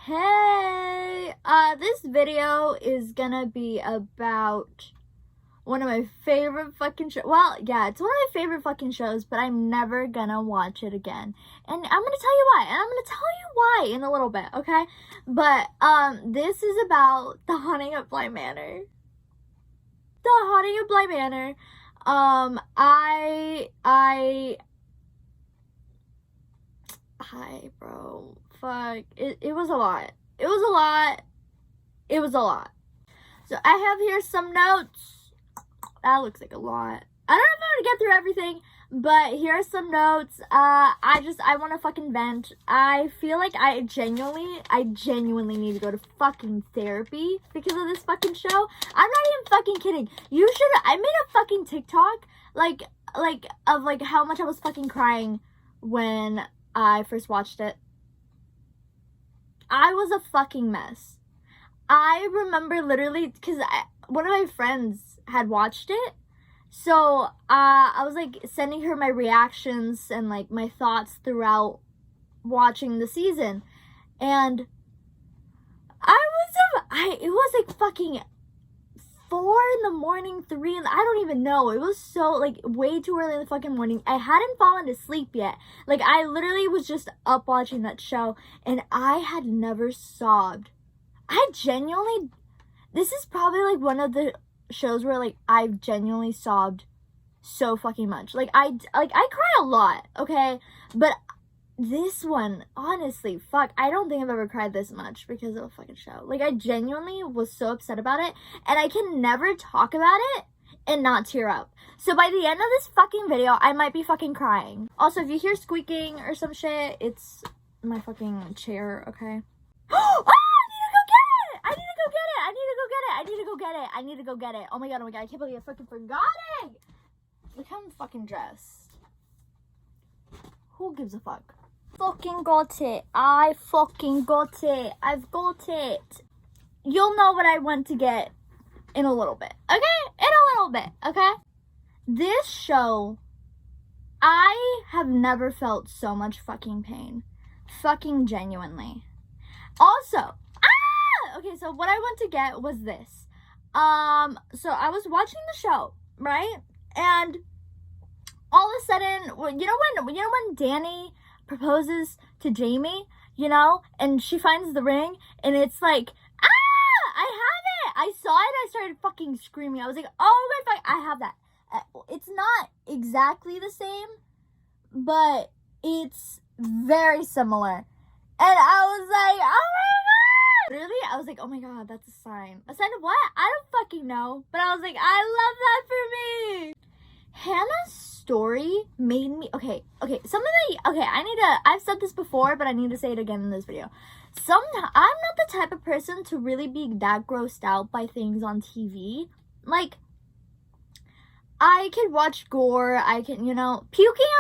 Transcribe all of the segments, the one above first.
Hey, this video is gonna be about one of my favorite fucking shows. Well, yeah, it's one of my favorite fucking shows, but I'm never gonna watch it again. And I'm gonna tell you why. And I'm gonna tell you why in a little bit, okay? But, this is about The Haunting of Bly Manor. The Haunting of Bly Manor. Hi, bro. Fuck. It was a lot. It was a lot. It was a lot. So I have here some notes. That looks like a lot. I don't know if I'm gonna get through everything, but here are some notes. I want to fucking vent. I feel like I genuinely need to go to fucking therapy because of this fucking show. I'm not even fucking kidding. I made a fucking TikTok, of how much I was fucking crying when I first watched it. I was a fucking mess. I remember literally, because one of my friends had watched it, so I was like sending her my reactions and like my thoughts throughout watching the season, and it was like fucking 4 in the morning, 3 in the, I don't even know. It was so, like, way too early in the fucking morning. I hadn't fallen to sleep yet. Like, I literally was just up watching that show, and I had never sobbed. I genuinely, this is probably, like, one of the shows where, like, I've genuinely sobbed so fucking much. Like, I cry a lot, okay? But this one, honestly, fuck, I don't think I've ever cried this much because of a fucking show. Like, I genuinely was so upset about it, and I can never talk about it and not tear up. So by the end of this fucking video, I might be fucking crying. Also, if you hear squeaking or some shit, it's my fucking chair, okay? Oh, I need to go get it! I need to go get it! I need to go get it! I need to go get it! Oh my god, I can't believe I fucking forgot it! Look how I'm fucking dressed. Who gives a fuck? Fucking got it. I fucking got it. I've got it. You'll know what I want to get in a little bit. Okay? In a little bit. Okay? This show, I have never felt so much fucking pain. Fucking genuinely. Also, okay, so what I want to get was this. So I was watching the show, right? And all of a sudden, you know when Danny proposes to Jamie, and she finds the ring, and it's like, I have it! I saw it, I started fucking screaming. I was like, oh my fuck, I have that. It's not exactly the same, but it's very similar. And I was like, oh my god! Really? I was like, oh my god, that's a sign. A sign of what? I don't fucking know. But I was like, I love that for me! Hannah's story made me, I've said this before, but I need to say it again in this video. I'm not the type of person to really be that grossed out by things on TV. Like, I can watch gore, I can, puking on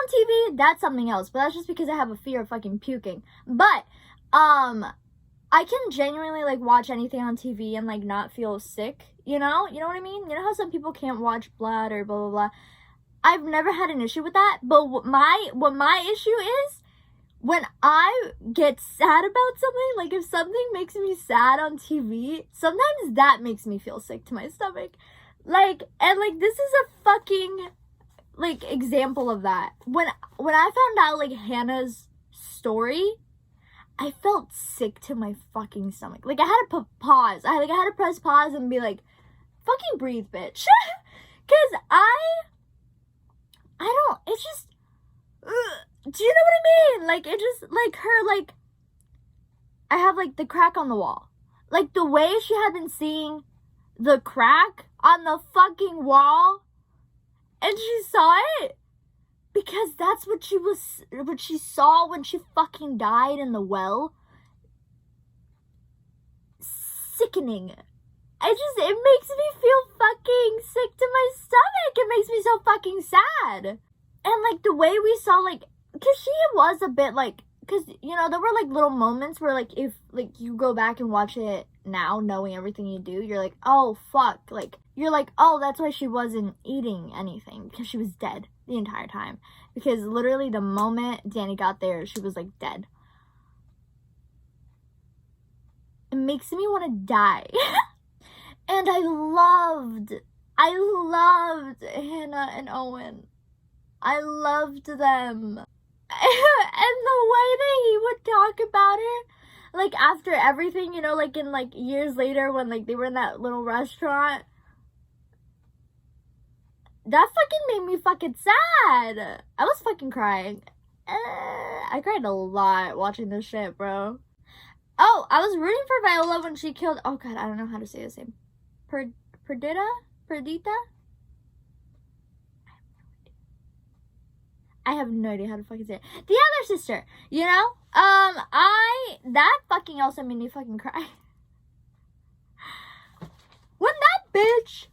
TV, that's something else, but that's just because I have a fear of fucking puking. But, I can genuinely, like, watch anything on TV and, like, not feel sick, You know what I mean? You know how some people can't watch blood or blah, blah, blah. I've never had an issue with that, but what my issue is, when I get sad about something, like if something makes me sad on TV, sometimes that makes me feel sick to my stomach. Like, and like this is a fucking, like, example of that. When I found out, like, Hannah's story, I felt sick to my fucking stomach. Like, I had to put pause. I had to press pause and be like, fucking breathe, bitch. Cause it's just, do you know what I mean? Like, it just, like, her, like, I have, like, the crack on the wall. Like, the way she had been seeing the crack on the fucking wall, and she saw it, because that's what she saw when she fucking died in the well. Sickening. It makes me feel fucking sick to my stomach. It makes me so fucking sad. And, like, the way we saw, like, because she was a bit, like, because, there were, like, little moments where, like, if, like, you go back and watch it now, knowing everything you do, you're like, oh, fuck. Like, you're like, oh, that's why she wasn't eating anything, because she was dead the entire time. Because literally the moment Danny got there, she was, like, dead. makes me want to die. And I loved Hannah and Owen. I loved them. And the way that he would talk about her, like, after everything, you know, like, in, like, years later when, like, they were in that little restaurant, that fucking made me fucking sad. I was fucking crying. I cried a lot watching this shit, bro. Oh, I was rooting for Viola when she killed, oh god, I don't know how to say his name. Perdita? I have no idea how to fucking say it. The other sister, you know? That fucking also made me fucking cry. When that bitch,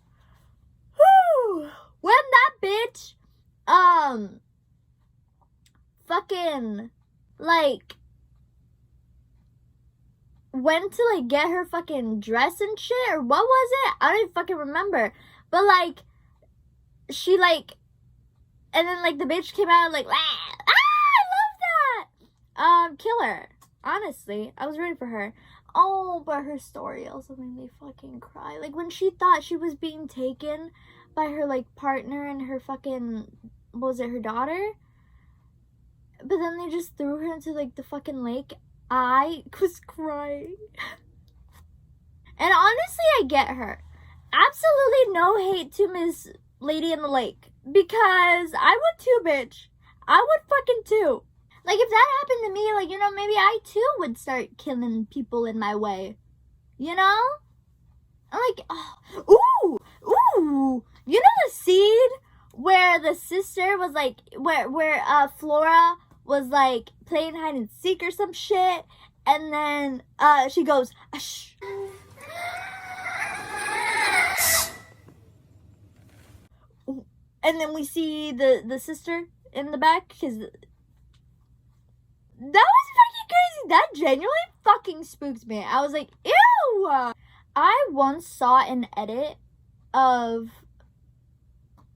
fucking, like, went to, like, get her fucking dress and shit, or what was it? I don't even fucking remember. But, like, she, like, and then, like, the bitch came out, like, I love that! Kill her. Honestly, I was rooting for her. Oh, but her story also made me fucking cry. Like, when she thought she was being taken by her, like, partner and her fucking, what was it, her daughter? But then they just threw her into, like, the fucking lake. I was crying. And honestly, I get her. Absolutely no hate to Miss Lady in the Lake. Because I would too, bitch. I would fucking too. Like, if that happened to me, like, you know, maybe I too would start killing people in my way. You know? I'm like, oh, ooh. You know the scene where the sister was like, where Flora was like playing hide and seek or some shit, and then she goes, shh. And then we see the sister in the back, because that was fucking crazy. That genuinely fucking spooked me. I was like, ew. I once saw an edit of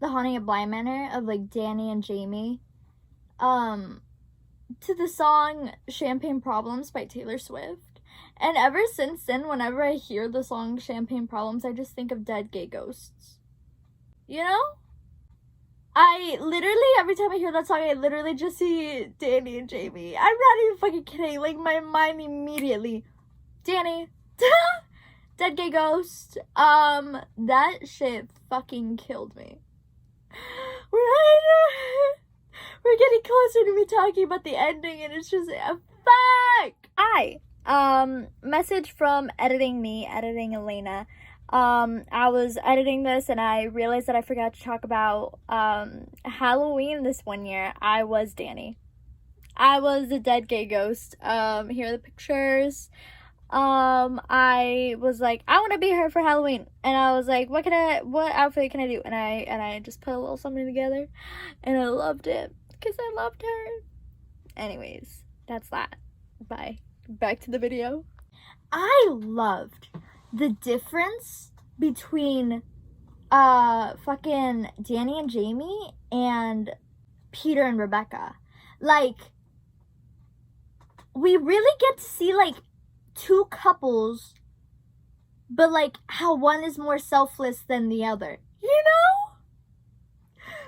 The Haunting of Bly Manor of, like, Danny and Jamie to the song Champagne Problems by Taylor Swift. And ever since then, whenever I hear the song Champagne Problems, I just think of dead gay ghosts. You know? I literally, every time I hear that song, I literally just see Danny and Jamie. I'm not even fucking kidding. Like, my mind immediately, Danny, dead gay ghost. That shit fucking killed me. We're getting closer to me talking about the ending, and it's just, fuck! Message from editing Elena. I was editing this and I realized that I forgot to talk about Halloween this one year. I was Danny. I was a dead gay ghost. Here are the pictures. I was like, I want to be her for Halloween, and I was like, what outfit can I do? And I just put a little something together, and I loved it because I loved her. Anyways, that's that. Bye. Back to the video. I loved the difference between fucking Danny and Jamie and Peter and Rebecca. Like, we really get to see, like, two couples, but, like, how one is more selfless than the other. You know?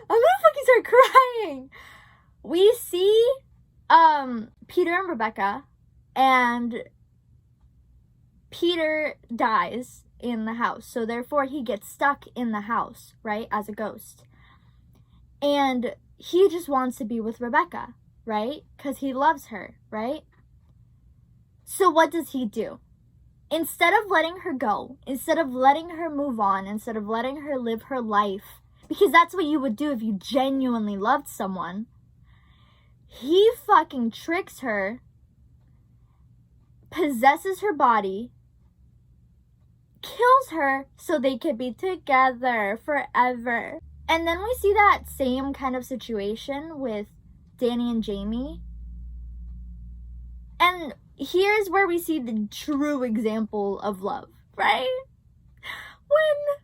I'm gonna fucking start crying. We see Peter and Rebecca, and Peter dies in the house, so therefore he gets stuck in the house, right, as a ghost. And he just wants to be with Rebecca, right, because he loves her, right? So what does he do? Instead of letting her go, instead of letting her move on, instead of letting her live her life, because that's what you would do if you genuinely loved someone, he fucking tricks her, possesses her body, kills her so they could be together forever. And then we see that same kind of situation with Danny and Jamie. And here's where we see the true example of love, right? When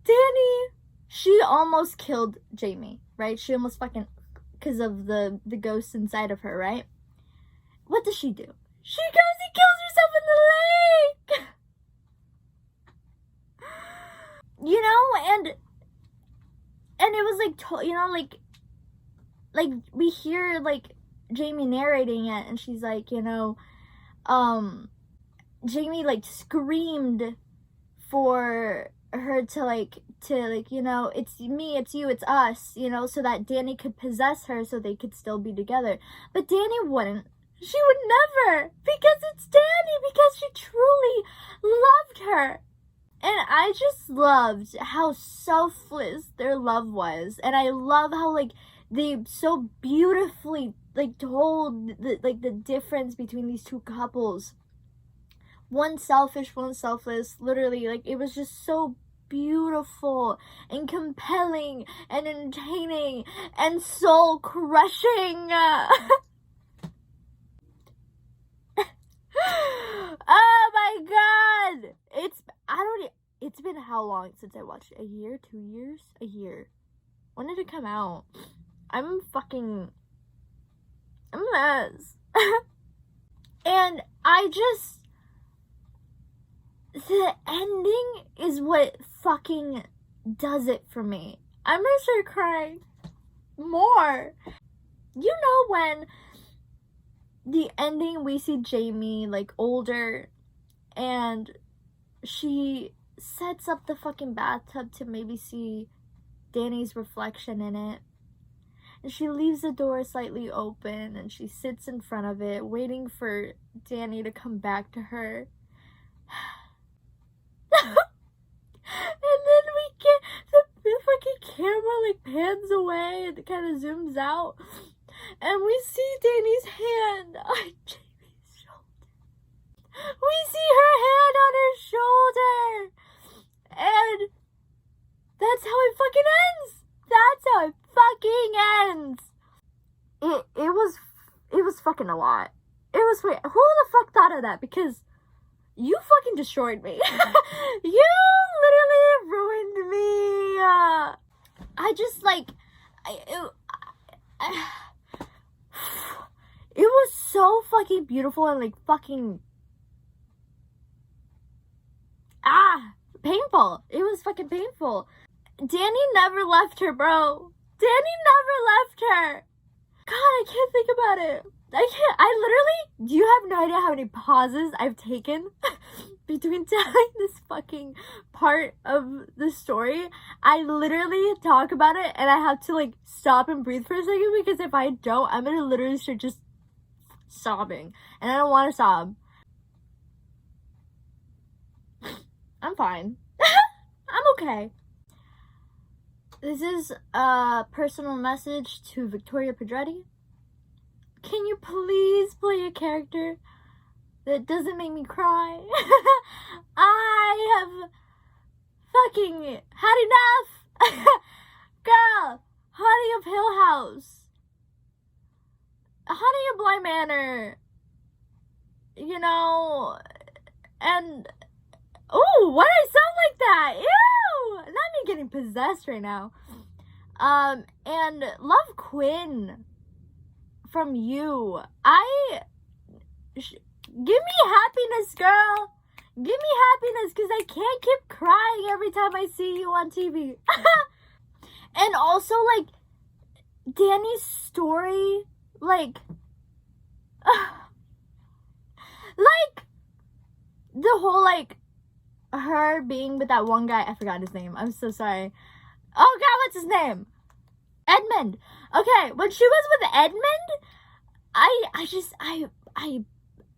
Danny, she almost killed Jamie, right? She almost fucking, because of the ghost inside of her, right? What does she do? She goes and kills herself in the lake! like, like we hear like Jamie narrating it, and she's like, Jamie like screamed for her to it's me, it's you, it's us, so that Danny could possess her so they could still be together. But Danny wouldn't. She would never, because it's Danny, because she truly loved her. And I just loved how selfless their love was. And I love how, like, they so beautifully, like, told, the difference between these two couples. One selfish, one selfless. Literally, like, it was just so beautiful and compelling and entertaining and soul-crushing. Oh my god! It's been how long since I watched it? A year? 2 years? A year. When did it come out? I'm a mess. And the ending is what fucking does it for me. I'm gonna start crying more. When the ending, we see Jamie, like, older, and she sets up the fucking bathtub to maybe see Danny's reflection in it. And she leaves the door slightly open, and she sits in front of it, waiting for Danny to come back to her. And then we get the fucking camera, like, pans away, and it kind of zooms out. And we see Danny's hand on Jamie's shoulder. We see her hand on her shoulder. And that's how it fucking ends. That's how it fucking ends. It was fucking a lot. Who the fuck thought of that? Because you fucking destroyed me. You literally ruined me. I just, like, it was so fucking beautiful and, like, fucking painful. It was fucking painful. Danny never left her, bro. Danny never left her. God, I can't think about it. Do you have no idea how many pauses I've taken between telling this fucking part of the story? I literally talk about it, and I have to, like, stop and breathe for a second, because if I don't, I'm gonna literally start just sobbing, and I don't want to sob. I'm fine. I'm okay. This is a personal message to Victoria Pedretti. Can you please play a character that doesn't make me cry? I have fucking had enough. Girl, Honey of Hill House, Honey of Bly Manor, and ooh, why do I sound like that? Ew! Not me getting possessed right now. And Love Quinn from You. Give me happiness, girl. Give me happiness, because I can't keep crying every time I see you on TV. And also, like, Danny's story, like, like, the whole, like, her being with that one guy, I forgot his name, I'm so sorry. Oh god, what's his name? Edmund. Okay, when she was with Edmund,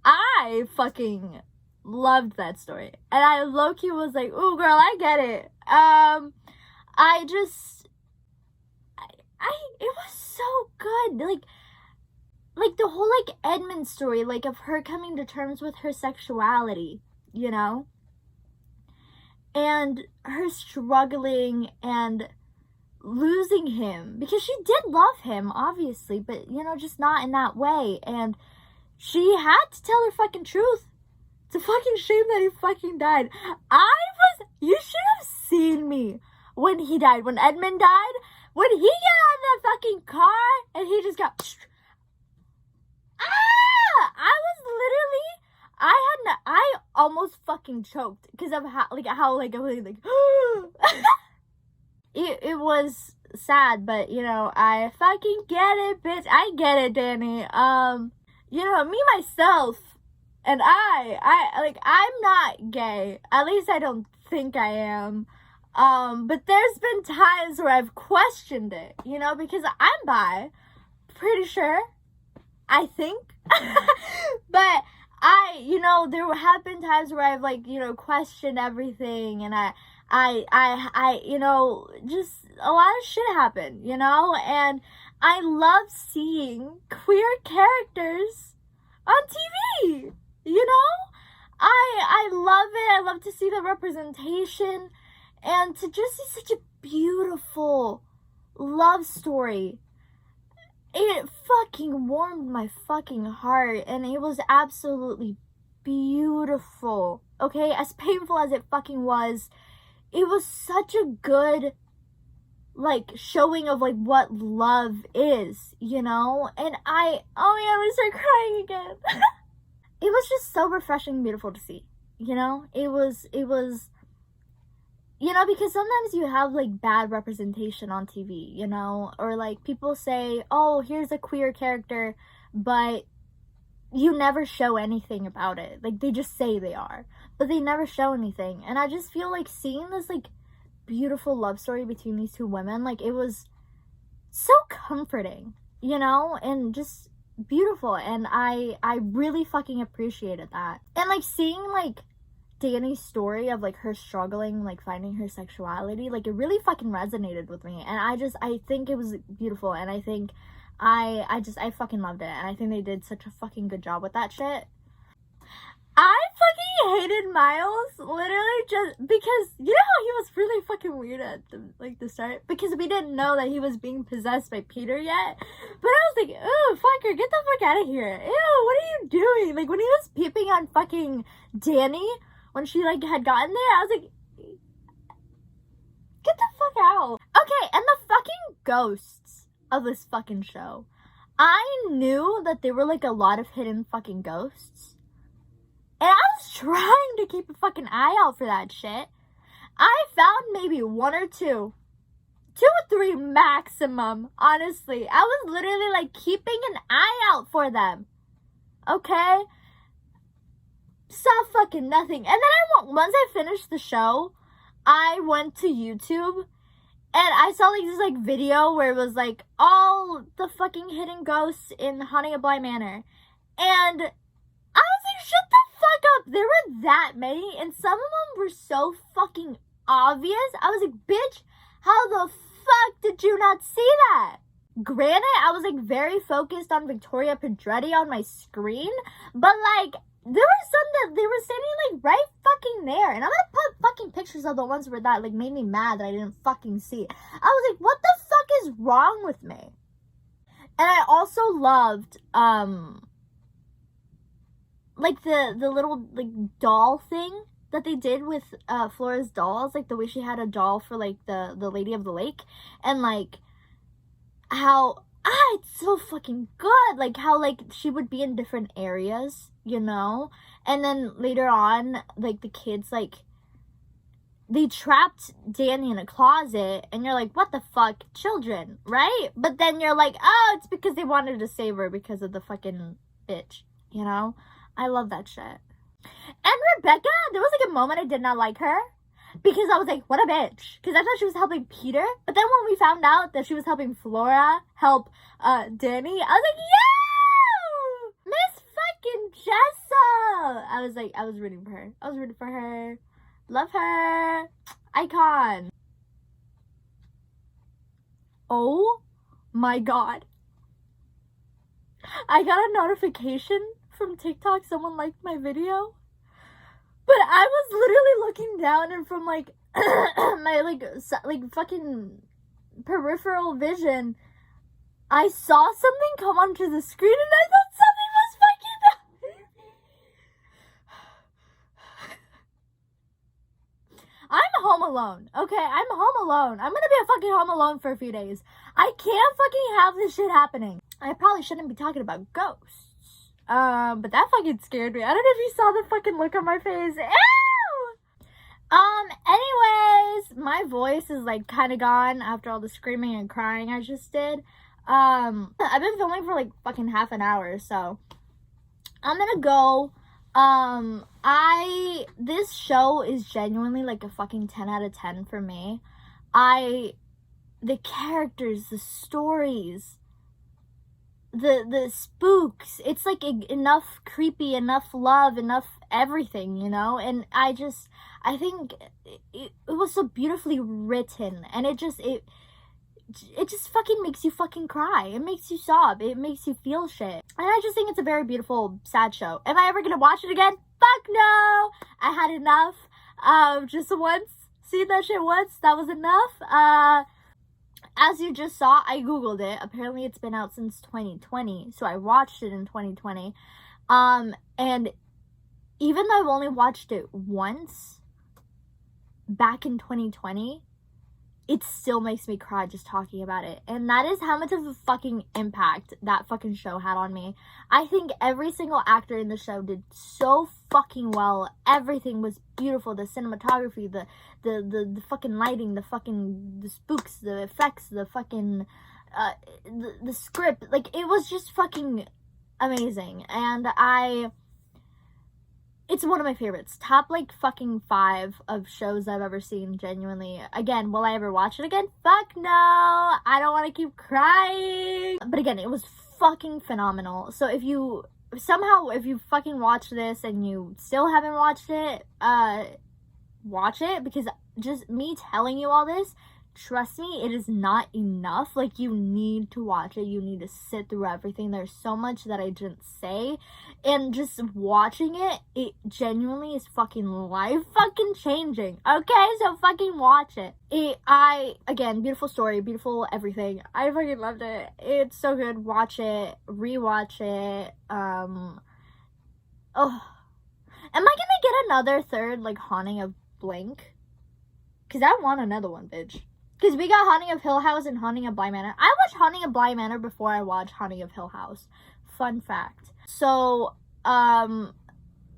I fucking loved that story. And I low-key was like, ooh girl, I get it. It was so good. Like the whole, like, Edmund story, like, of her coming to terms with her sexuality, and her struggling and losing him, because she did love him, obviously, but, just not in that way, and she had to tell her fucking truth. It's a fucking shame that he fucking died. You should have seen me when he died, when Edmund died, when he got out of that fucking car, and he just got, I almost fucking choked, because of how I was like, it was sad, but, you know, I fucking get it, bitch. I get it, Danny. You know, me, myself, and I'm not gay. At least I don't think I am. But there's been times where I've questioned it, you know, because I'm bi. Pretty sure. I think. But you know, there have been times where I've, like, you know, questioned everything, and I, you know, just a lot of shit happened, you know, and I love seeing queer characters on TV, you know? I love it. I love to see the representation and to just see such a beautiful love story. It fucking warmed my fucking heart, and it was absolutely beautiful, okay? As painful as it fucking was, it was such a good, like, showing of, like, what love is, you know? And oh my god, I'm gonna start crying again. It was just so refreshing and beautiful to see, you know? It was, you know, because sometimes you have, like, bad representation on TV, you know? Or, like, people say, oh, here's a queer character, but you never show anything about it. Like, they just say they are, but they never show anything. And I just feel like seeing this, like, beautiful love story between these two women, like, it was so comforting, you know? And just beautiful. And I really fucking appreciated that. And, like, seeing, like, Danny's story of, like, her struggling, like, finding her sexuality, like, it really fucking resonated with me. And I think it was beautiful, and I think I fucking loved it, and I think they did such a fucking good job with that shit. I fucking hated Miles, literally, just because, you know how he was really fucking weird at the start? Because we didn't know that he was being possessed by Peter yet. But I was like, oh, fucker, get the fuck out of here. Ew, what are you doing? Like, when he was peeping on fucking Danny, when she, like, had gotten there, I was like, get the fuck out. Okay, and the fucking ghosts of this fucking show. I knew that there were, like, a lot of hidden fucking ghosts. And I was trying to keep a fucking eye out for that shit. I found maybe one or two. 2 or 3 maximum, honestly. I was literally, like, keeping an eye out for them. Okay? Saw fucking nothing. And then once I finished the show, I went to YouTube, and I saw, like, this, like, video where it was, like, all the fucking hidden ghosts in Haunting of Bly Manor. And I was like, shut the fuck up. There were that many, and some of them were so fucking obvious. I was like, bitch, how the fuck did you not see that? Granted, I was, like, very focused on Victoria Pedretti on my screen, but, like, there were some that they were standing, like, right fucking there. And I'm gonna put fucking pictures of the ones where that, like, made me mad that I didn't fucking see. I was like, what the fuck is wrong with me? And I also loved, like, the little, like, doll thing that they did with, Flora's dolls. Like, the way she had a doll for, like, the Lady of the Lake. And, like, how, it's so fucking good. Like, how, like, she would be in different areas, you know? And then later on, like, the kids, like, they trapped Danny in a closet, and you're like, what the fuck? Children, right? But then you're like, oh, it's because they wanted to save her because of the fucking bitch, you know? I love that shit. And Rebecca, there was, like, a moment I did not like her. Because I was like, what a bitch. Because I thought she was helping Peter. But then when we found out that she was helping Flora help Danny, I was like, yo! Miss fucking Jessa! I was like, I was rooting for her. I was rooting for her. Love her. Icon. Oh my god. I got a notification from TikTok. Someone liked my video. But I was literally looking down, and from, like, my, like, fucking peripheral vision, I saw something come onto the screen, and I thought something was fucking I'm home alone, okay? I'm home alone. I'm gonna be a fucking home alone for a few days. I can't fucking have this shit happening. I probably shouldn't be talking about ghosts. But that fucking scared me. I don't know if you saw the fucking look on my face. Ew! Anyways, anyways, my voice is like kind of gone after all the screaming and crying I just did. I've been filming for like fucking half an hour, so I'm gonna go. This show is genuinely like a fucking 10 out of 10 for me. The characters, the stories, the spooks, it's like enough creepy, enough love, enough everything, you know? And I think it was so beautifully written, and it just fucking makes you fucking cry. It makes you sob. It makes you feel shit. And I just think it's a very beautiful, sad show. Am I ever gonna watch it again? Fuck no! I had enough. Just once. Seen that shit once. That was enough. As you just saw, I googled it. Apparently it's been out since 2020. So I watched it in 2020. And even though I've only watched it once, back in 2020, it still makes me cry just talking about it. And that is how much of a fucking impact that fucking show had on me. I think every single actor in the show did so fucking well. Everything was beautiful. The cinematography, the fucking lighting, the spooks, the effects, the fucking the script. Like, it was just fucking amazing. And it's one of my favorites. Top, like, fucking 5 of shows I've ever seen, genuinely. Again, will I ever watch it again? Fuck no! I don't want to keep crying! But again, it was fucking phenomenal. So if you fucking watch this and you still haven't watched it, watch it, because just me telling you all this, trust me, it is not enough. Like, you need to watch it. You need to sit through everything. There's so much that I didn't say. And just watching it, it genuinely is fucking life fucking changing. Okay? So fucking watch it. Again, beautiful story, beautiful everything. I fucking loved it. It's so good. Watch it. Rewatch it. Oh. Am I gonna get another third, like, Haunting of Blank? Because I want another one, bitch. Because we got Haunting of Hill House and Haunting of Bly Manor. I watched Haunting of Bly Manor before I watched Haunting of Hill House. Fun fact. So, I'm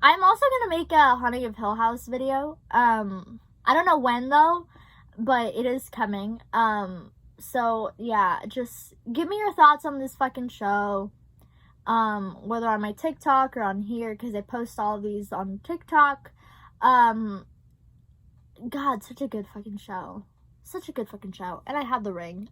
also gonna make a Haunting of Hill House video. I don't know when, though, but it is coming. So, yeah, just give me your thoughts on this fucking show. Whether on my TikTok or on here, because I post all of these on TikTok. God, such a good fucking show. Such a good fucking show. And I have the ring.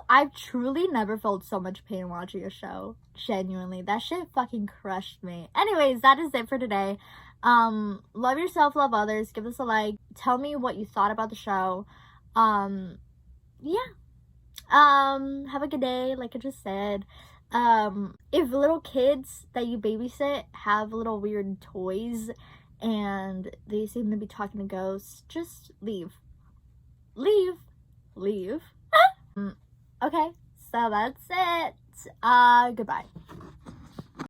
I've truly never felt so much pain watching a show. Genuinely. That shit fucking crushed me. Anyways, that is it for today. Love yourself, love others. Give us a like. Tell me what you thought about the show. Yeah. Have a good day, like I just said. If little kids that you babysit have little weird toys and they seem to be talking to ghosts, just leave. Leave. Okay, so that's it. Goodbye.